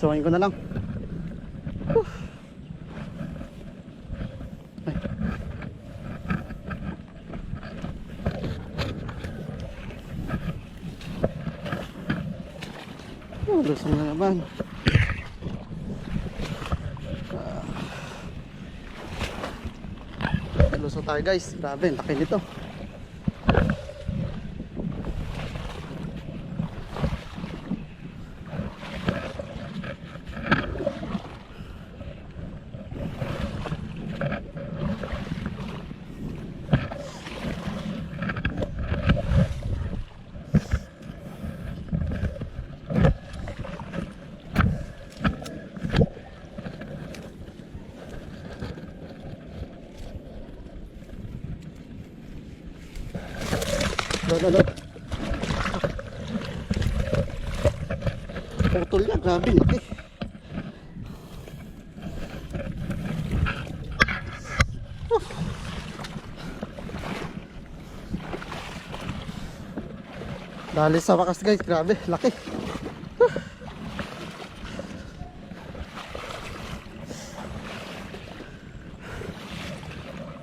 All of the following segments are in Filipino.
Suwain ko na lang. Ay. Lusong na naman. Lusong tayo guys. Grabe, laki nito. Ano? Putol yan, grabe, laki. Dali sa wakas guys, grabe, laki.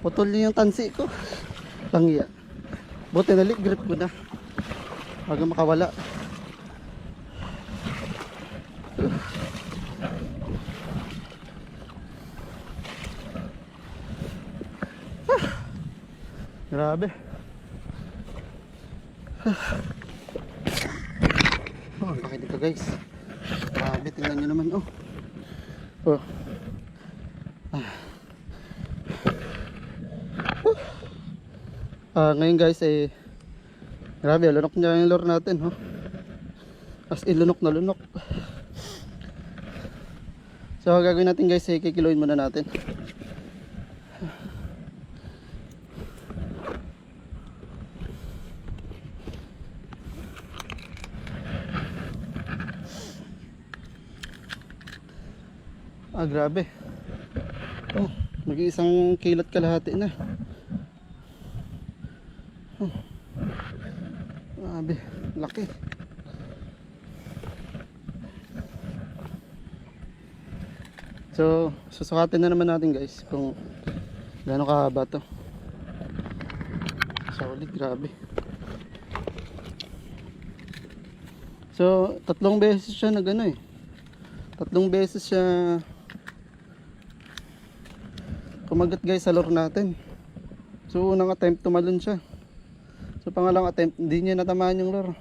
Putol niya yung tansi ko. Langya. Buti na grip ko na bago makawala. Grabe. Oh, laki dito guys. Grabe, tingnan nyo naman. Oh. Ngayon guys grabe, lunok niya yung lure natin, as in lunok na lunok. So gagawin natin guys, kikiluin muna natin. Grabe. Mag-iisang kilot kalahati na. Grabe, laki. So, susukatin na naman natin guys kung gaano kahaba to. Solid, grabe. So, 3 beses siya na gano 3 beses siya kumagat guys sa lure natin. So, unang attempt tumalon siya. So pangalawang attempt, hindi niya natamaan yung lure.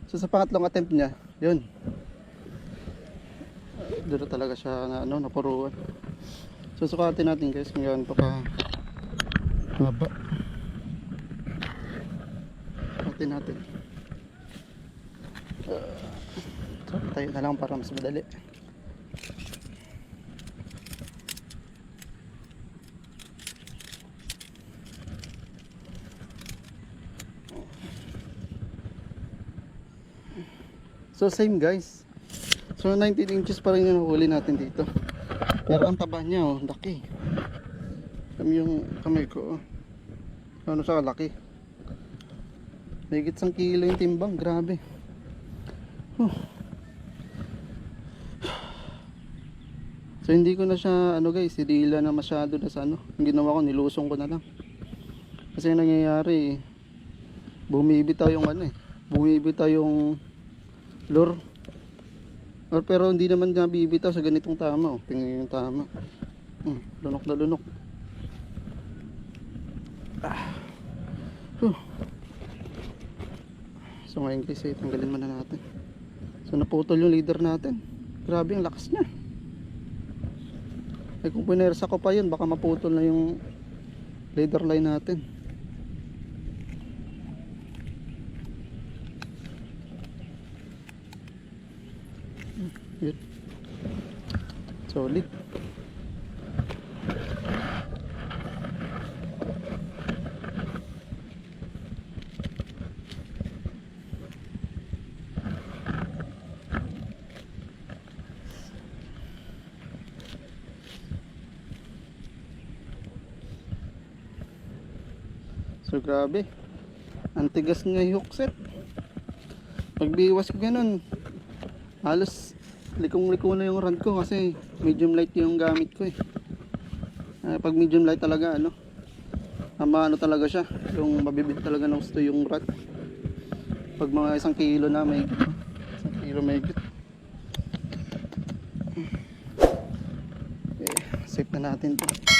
So sa pangatlong attempt niya, yun. Dito talaga siya na napuruan. So sukatin natin guys kung gaano to ka haba. Sukatin natin. So tayo na lang para mas madali. So same guys. So 19 inches pa rin yung huli natin dito. Pero ang taba niya laki. Yung kamay ko ano siya laki. Higit 1 kilo yung timbang, grabe. So hindi ko na siya guys, idila na masyado na sa Ang ginawa ko, nilusong ko na lang. Kasi yung nangyayari bumibitaw yung bumibitaw yung lure. Pero hindi naman nabibitaw sa ganitong tama. Tingnan yung tama. Lunok na lunok. So ngayon guys, tanggalin muna natin. So naputol yung leader natin. Grabe ang lakas niya. Kung pinersa ko pa yun, baka maputol na yung leader line natin. Yun. Solid. So grabe, ang tigas nga yung hook set. Pagbiwas ko ganun, halos Likong-liko na yung rod ko kasi medium light yung gamit ko eh. Pag medium light talaga ano, ano talaga siya, yung mabibit talaga ng gusto yung rod. Pag mga 1 kilo na may 1 kilo may higit. Okay, save na natin to.